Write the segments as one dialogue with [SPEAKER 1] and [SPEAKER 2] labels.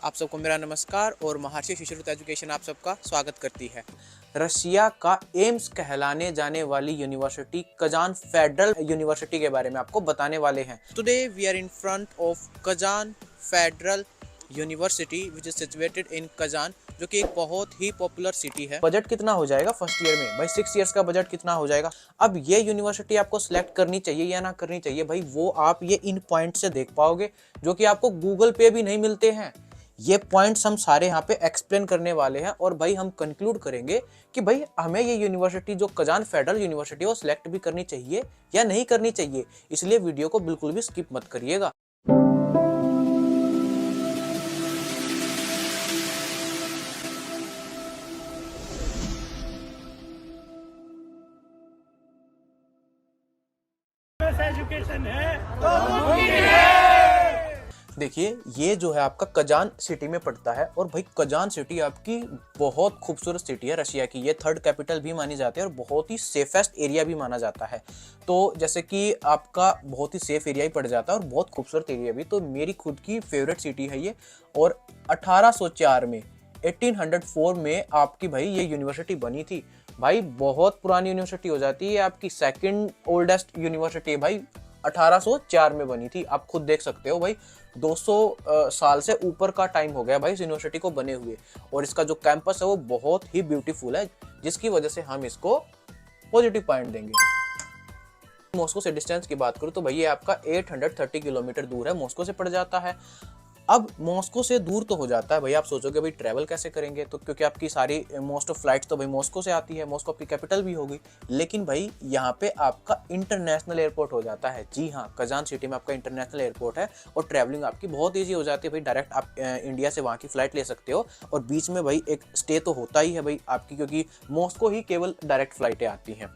[SPEAKER 1] आप सबको मेरा नमस्कार और महर्षि शिशुरुत एजुकेशन आप सबका स्वागत करती है। रशिया का एम्स कहलाने जाने वाली यूनिवर्सिटी कजान फेडरल यूनिवर्सिटी के बारे में आपको बताने वाले हैं। Today we are in front of Kazan Federal University which is situated in Kazan, जो कि एक बहुत ही पॉपुलर सिटी है। बजट कितना हो जाएगा फर्स्ट ईयर में? भाई 6 ईयर्स का बजट कितना हो जाएगा? अब ये यूनिवर्सिटी आपको सिलेक्ट करनी चाहिए या ना करनी चाहिए, भाई वो आप ये इन पॉइंट से देख पाओगे जो कि आपको गूगल पे भी नहीं मिलते हैं। ये पॉइंट्स हम सारे यहाँ पे एक्सप्लेन करने वाले हैं और भाई हम कंक्लूड करेंगे कि भाई हमें ये यूनिवर्सिटी जो कजान फेडरल यूनिवर्सिटी वो सिलेक्ट भी करनी चाहिए या नहीं करनी चाहिए। इसलिए वीडियो को बिल्कुल भी स्किप मत करिएगा।
[SPEAKER 2] एजुकेशन है तो मुमकिन है।
[SPEAKER 1] देखिए ये जो है आपका कजान सिटी में पड़ता है और भाई कजान सिटी आपकी बहुत खूबसूरत सिटी है रशिया की। ये थर्ड कैपिटल भी मानी जाती है और बहुत ही सेफेस्ट एरिया भी माना जाता है। तो जैसे कि आपका बहुत ही सेफ एरिया ही पड़ जाता है और बहुत खूबसूरत एरिया भी। तो मेरी खुद की फेवरेट सिटी है ये। और 1804 में 1804 में आपकी भाई ये यूनिवर्सिटी बनी थी। भाई बहुत पुरानी यूनिवर्सिटी हो जाती है, आपकी सेकंड ओल्डेस्ट यूनिवर्सिटी है भाई। 1804 में बनी थी। आप खुद देख सकते हो भाई 200 साल से ऊपर का टाइम हो गया भाई इस यूनिवर्सिटी को बने हुए। और इसका जो कैंपस है वो बहुत ही ब्यूटीफुल है, जिसकी वजह से हम इसको पॉजिटिव पॉइंट देंगे। मॉस्को से डिस्टेंस की बात करूं तो भाई ये आपका 830 किलोमीटर दूर है, मॉस्को से पड़ जाता है। अब मॉस्को से दूर तो हो जाता है भाई, आप सोचोगे भाई ट्रैवल कैसे करेंगे, तो क्योंकि आपकी सारी मोस्ट ऑफ फ्लाइट्स तो भाई मॉस्को से आती है, मॉस्को आपकी कैपिटल भी होगी। लेकिन भाई यहाँ पे आपका इंटरनेशनल एयरपोर्ट हो जाता है। जी हाँ, कजान सिटी में आपका इंटरनेशनल एयरपोर्ट है और ट्रैवलिंग आपकी बहुत ईजी हो जाती है भाई। डायरेक्ट आप इंडिया से वहाँ की फ्लाइट ले सकते हो और बीच में भाई एक स्टे तो होता ही है भाई आपकी, क्योंकि मॉस्को ही केवल डायरेक्ट फ्लाइटें आती हैं।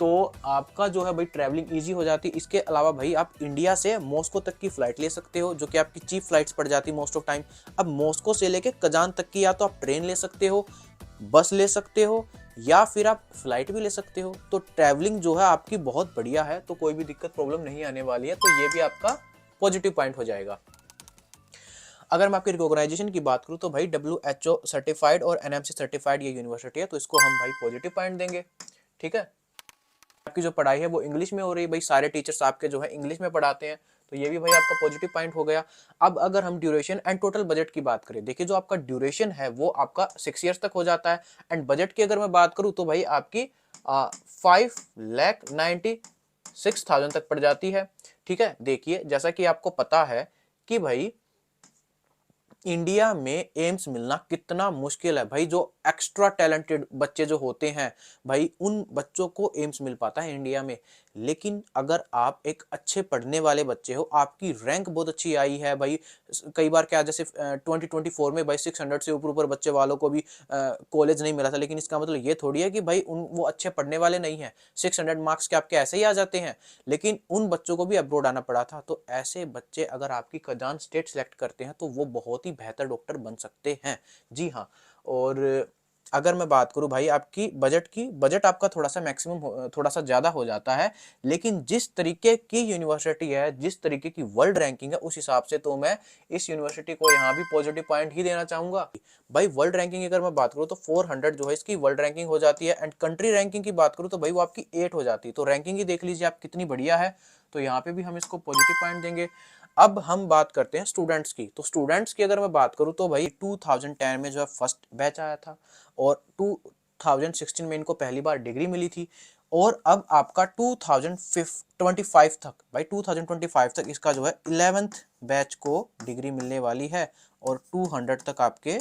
[SPEAKER 1] तो आपका जो है भाई ट्रैवलिंग इजी हो जाती है। इसके अलावा भाई आप इंडिया से मॉस्को तक की फ्लाइट ले सकते हो, जो कि आपकी चीप फ्लाइट्स पड़ जाती है मोस्ट ऑफ टाइम। अब मॉस्को से लेके कजान तक की या तो आप ट्रेन ले सकते हो, बस ले सकते हो, या फिर आप फ्लाइट भी ले सकते हो। तो ट्रैवलिंग जो है आपकी बहुत बढ़िया है, तो कोई भी दिक्कत प्रॉब्लम नहीं आने वाली है। तो ये भी आपका पॉजिटिव पॉइंट हो जाएगा। अगर मैं आपकी रिकॉग्नाइजेशन की बात करूँ तो भाई WHO सर्टिफाइड और NMC सर्टिफाइड ये यूनिवर्सिटी है, तो इसको हम भाई पॉजिटिव पॉइंट देंगे। ठीक है, आपकी जो पढ़ाई है वो इंग्लिश में हो रही है भाई, सारे टीचर्स आपके जो है इंग्लिश में पढ़ाते हैं, तो ये भी भाई आपका पॉजिटिव पॉइंट हो गया। अब अगर हम ड्यूरेशन एंड टोटल बजट की बात करें, देखिए जो आपका ड्यूरेशन है वो आपका 6 ईयर्स तक हो जाता है। एंड बजट की अगर मैं बात करूं तो भाई आपकी 5,96,000 तक पड़ जाती है। ठीक है, देखिए जैसा कि आपको पता है कि भाई इंडिया में एम्स मिलना कितना मुश्किल है भाई। जो एक्स्ट्रा टैलेंटेड बच्चे जो होते हैं भाई, उन बच्चों को एम्स मिल पाता है इंडिया में। लेकिन अगर आप एक अच्छे पढ़ने वाले बच्चे हो, आपकी रैंक बहुत अच्छी आई है भाई, कई बार क्या जैसे 2024 में भाई 600 से ऊपर ऊपर बच्चे वालों को भी कॉलेज नहीं मिला था। लेकिन इसका मतलब ये थोड़ी है कि भाई वो अच्छे पढ़ने वाले नहीं है, 600 मार्क्स के आपके ऐसे ही आ जाते हैं। लेकिन उन बच्चों को भी अब्रॉड आना पड़ा था। तो ऐसे बच्चे अगर आपकी कजान स्टेट सेलेक्ट करते हैं तो वो बहुत ही बेहतर डॉक्टर बन सकते हैं। जी हाँ। और अगर मैं बात करूं भाई आपकी बजट की, बजट आपका थोड़ा सा मैक्सिमम थोड़ा सा ज़्यादा हो जाता है। लेकिन जिस तरीके की यूनिवर्सिटी है, जिस तरीके की वर्ल्ड रैंकिंग है, उस हिसाब से तो मैं इस यूनिवर्सिटी को यहाँ भी पॉजिटिव पॉइंट ही देना चाहूँगा भाई। वर्ल्ड रैंकिंग अगर मैं बात करूँ तो 400 जो है इसकी वर्ल्ड रैंकिंग हो जाती है। एंड कंट्री रैंकिंग की बात करूँ तो भाई वो आपकी 8 हो जाती है। तो रैंकिंग ही देख लीजिए आप कितनी बढ़िया है। तो यहाँ पे भी हम इसको पॉजिटिव पॉइंट देंगे। अब हम बात करते हैं स्टूडेंट्स की। तो स्टूडेंट्स की अगर मैं बात करूं तो भाई 2010 में जो है फर्स्ट बैच आया था और 2016 में इनको पहली बार डिग्री मिली थी। और अब आपका 2025 तक भाई 2025 तक इसका जो है 11th बैच को डिग्री मिलने वाली है। और 200 तक आपके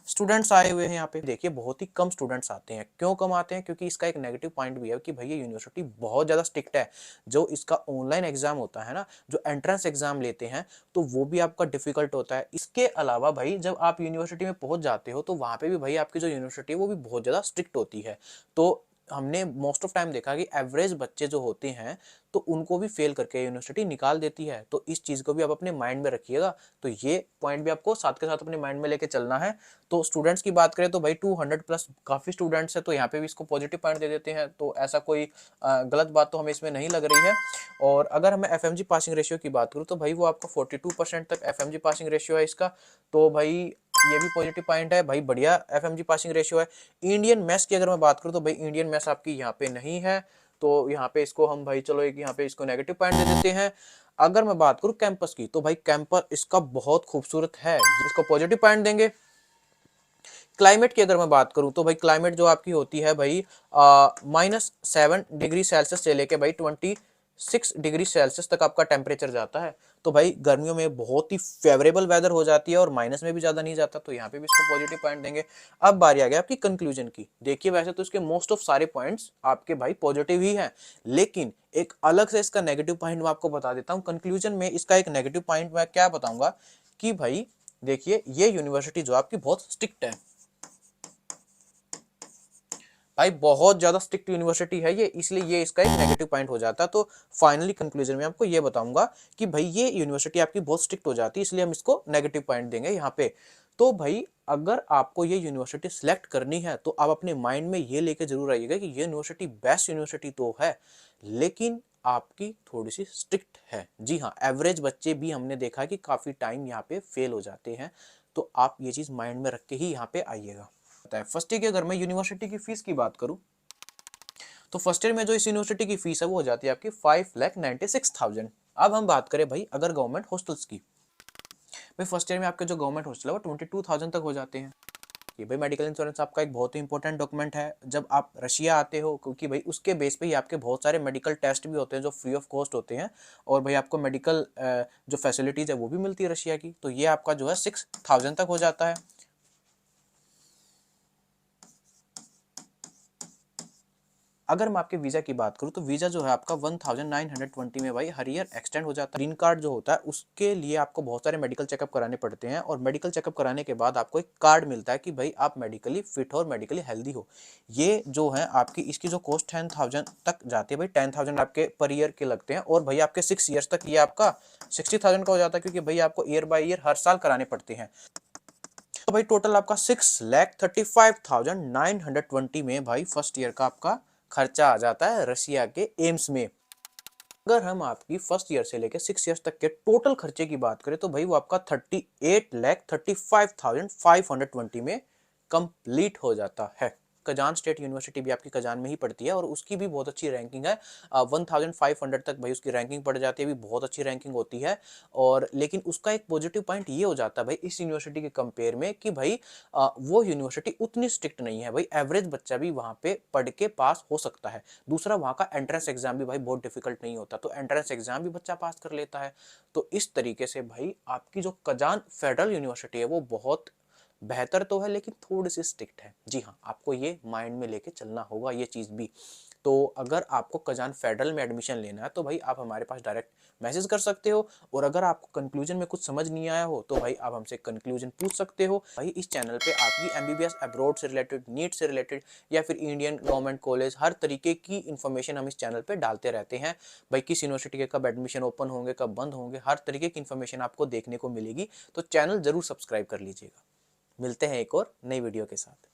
[SPEAKER 1] स्टूडेंट्स आए हुए हैं यहाँ पे। देखिए बहुत ही कम स्टूडेंट्स आते हैं। क्यों कम आते हैं? क्योंकि इसका एक नेगेटिव पॉइंट भी है कि भाई ये यूनिवर्सिटी बहुत ज़्यादा स्ट्रिक्ट है। जो इसका ऑनलाइन एग्जाम होता है ना, जो एंट्रेंस एग्जाम लेते हैं, तो वो भी आपका डिफिकल्ट होता है। इसके अलावा भाई जब आप यूनिवर्सिटी में पहुंच जाते हो तो वहाँ पे भी भाई आपकी जो यूनिवर्सिटी है वो भी बहुत ज़्यादा स्ट्रिक्ट होती है। तो हमने मोस्ट ऑफ टाइम देखा कि एवरेज बच्चे जो होते हैं तो उनको भी फेल करके यूनिवर्सिटी निकाल देती है। तो इस चीज़ को भी आप अपने माइंड में रखिएगा। तो ये पॉइंट भी आपको साथ के साथ अपने माइंड में लेके चलना है। तो स्टूडेंट्स की बात करें तो भाई 200 प्लस काफ़ी स्टूडेंट्स है, तो यहाँ पे भी इसको पॉजिटिव पॉइंट दे देते हैं। तो ऐसा कोई गलत बात तो हमें इसमें नहीं लग रही है। और अगर मैं एफएमजी पासिंग रेशियो की बात करूँ तो भाई वो आपका 42% तक एफएमजी पासिंग रेशियो है इसका। तो भाई ये भी पॉजिटिव पॉइंट है भाई, बढ़िया एफएमजी पासिंग रेशियो है। इंडियन मैथ्स की अगर मैं बात करूँ तो भाई इंडियन मैथ्स आपकी यहाँ पे नहीं है। तो यहाँ पे इसको हम भाई चलो एक यहाँ पे इसको नेगेटिव पॉइंट दे देते हैं। अगर मैं बात करूँ कैंपस की तो भाई कैंपस इसका बहुत खूबसूरत है, इसको पॉजिटिव पॉइंट देंगे। क्लाइमेट की अगर मैं बात करूं तो भाई क्लाइमेट जो आपकी होती है भाई -7 डिग्री सेल्सियस से लेके भाई 26 डिग्री सेल्सियस तक आपका टेम्परेचर जाता है। तो भाई गर्मियों में बहुत ही फेवरेबल वेदर हो जाती है और माइनस में भी ज्यादा नहीं जाता। तो यहाँ पे भी इसको पॉजिटिव पॉइंट देंगे। अब बारी आ गया आपकी कंक्लूजन की। देखिए वैसे तो इसके मोस्ट ऑफ सारे पॉइंट्स आपके भाई पॉजिटिव ही हैं, लेकिन एक अलग से इसका नेगेटिव पॉइंट मैं आपको बता देता हूँ। कंक्लूजन में इसका एक नेगेटिव पॉइंट मैं क्या बताऊंगा कि भाई देखिए ये यूनिवर्सिटी जो आपकी बहुत स्ट्रिक्ट है भाई, बहुत ज्यादा स्ट्रिक्ट यूनिवर्सिटी है ये, इसलिए ये इसका एक नेगेटिव पॉइंट हो जाता है। तो फाइनली कंक्लूजन में आपको ये बताऊंगा कि भाई ये यूनिवर्सिटी आपकी बहुत स्ट्रिक्ट हो जाती है, इसलिए हम इसको नेगेटिव पॉइंट देंगे यहाँ पे। तो भाई अगर आपको ये यूनिवर्सिटी सिलेक्ट करनी है तो आप अपने माइंड में ये लेके जरूर आइएगा कि ये यूनिवर्सिटी बेस्ट यूनिवर्सिटी तो है, लेकिन आपकी थोड़ी सी स्ट्रिक्ट है। जी हाँ, एवरेज बच्चे भी हमने देखा कि काफी टाइम यहाँ पे फेल हो जाते हैं। तो आप ये चीज माइंड में रख के ही यहाँ पे आइएगा। फर्स्ट ईयर की अगर मैं यूनिवर्सिटी की फीस की बात करूं तो फर्स्ट ईयर में जो इस यूनिवर्सिटी की फीस है वो हो जाती है आपकी 5,96,000। अब हम बात करें भाई अगर गवर्नमेंट हॉस्टल्स की, भाई फर्स्ट ईयर में आपके जो गवर्नमेंट हॉस्टल है वो 22,000 तक हो जाते हैं। ये भाई मेडिकल इंश्योरेंस आपका एक बहुत ही इंपॉर्टेंट डॉक्यूमेंट है जब आप रशिया आते हो, क्योंकि भाई उसके बेस पे ही आपके बहुत सारे मेडिकल टेस्ट भी होते हैं जो फ्री ऑफ कॉस्ट होते हैं, और भाई आपको मेडिकल जो फैसिलिटीज है वो भी मिलती है रशिया की। तो ये आपका जो है 6,000 तक हो जाता है। अगर मैं आपके वीजा की बात करूं तो वीजा जो है आपका 1920 में भाई हर ईयर एक्सटेंड हो जाता है। ग्रीन कार्ड जो होता है उसके लिए आपको बहुत सारे मेडिकल चेकअप कराने पड़ते हैं, और मेडिकल चेकअप कराने के बाद आपको एक कार्ड मिलता है कि भाई आप मेडिकली फिट हो और मेडिकली हेल्दी हो। ये जो है आपकी इसकी जो कॉस्ट 10,000 तक जाती है भाई, 10,000 आपके पर ईयर के लगते हैं, और भाई आपके 6 ईयर्स तक ये आपका 60,000 का हो जाता है, क्योंकि भाई आपको ईयर बाय ईयर हर साल कराने पड़ते हैं। तो भाई टोटल आपका 6,35,920 में भाई फर्स्ट ईयर का आपका खर्चा आ जाता है रशिया के एम्स में। अगर हम आपकी फर्स्ट ईयर से लेकर 6 ईयर्स तक के टोटल खर्चे की बात करें तो भाई वो आपका 38,35,520 में कंप्लीट हो जाता है। कजान स्टेट यूनिवर्सिटी भी आपकी कजान में ही पड़ती है और उसकी भी बहुत अच्छी रैंकिंग है। 1500 तक भाई उसकी रैंकिंग पड़ जाती है, भी बहुत अच्छी रैंकिंग होती है। और लेकिन उसका एक पॉजिटिव पॉइंट ये हो जाता है भाई इस यूनिवर्सिटी के कंपेयर में कि भाई वो यूनिवर्सिटी उतनी स्ट्रिक्ट नहीं है भाई, एवरेज बच्चा भी वहाँ पे पढ़ के पास हो सकता है। दूसरा वहाँ का एंट्रेंस एग्जाम भी भाई बहुत डिफिकल्ट नहीं होता, तो एंट्रेंस एग्जाम भी बच्चा पास कर लेता है। तो इस तरीके से भाई आपकी जो कजान फेडरल यूनिवर्सिटी है वो बहुत बेहतर तो है, लेकिन थोड़ी सी स्ट्रिक्ट है। जी हाँ, आपको ये माइंड में लेके चलना होगा ये चीज़ भी। तो अगर आपको कजान फेडरल में एडमिशन लेना है तो भाई आप हमारे पास डायरेक्ट मैसेज कर सकते हो, और अगर आपको कंक्लूजन में कुछ समझ नहीं आया हो तो भाई आप हमसे कंक्लूजन पूछ सकते हो। भाई इस चैनल पे आपकी एमबीबीएस अब्रॉड से रिलेटेड, नीट से रिलेटेड, या फिर इंडियन गवर्नमेंट कॉलेज, हर तरीके की इन्फॉर्मेशन हम इस चैनल पे डालते रहते हैं। भाई किस यूनिवर्सिटी के कब एडमिशन ओपन होंगे, कब बंद होंगे, हर तरीके की इन्फॉर्मेशन आपको देखने को मिलेगी। तो चैनल जरूर सब्सक्राइब कर लीजिएगा। मिलते हैं एक और नई वीडियो के साथ।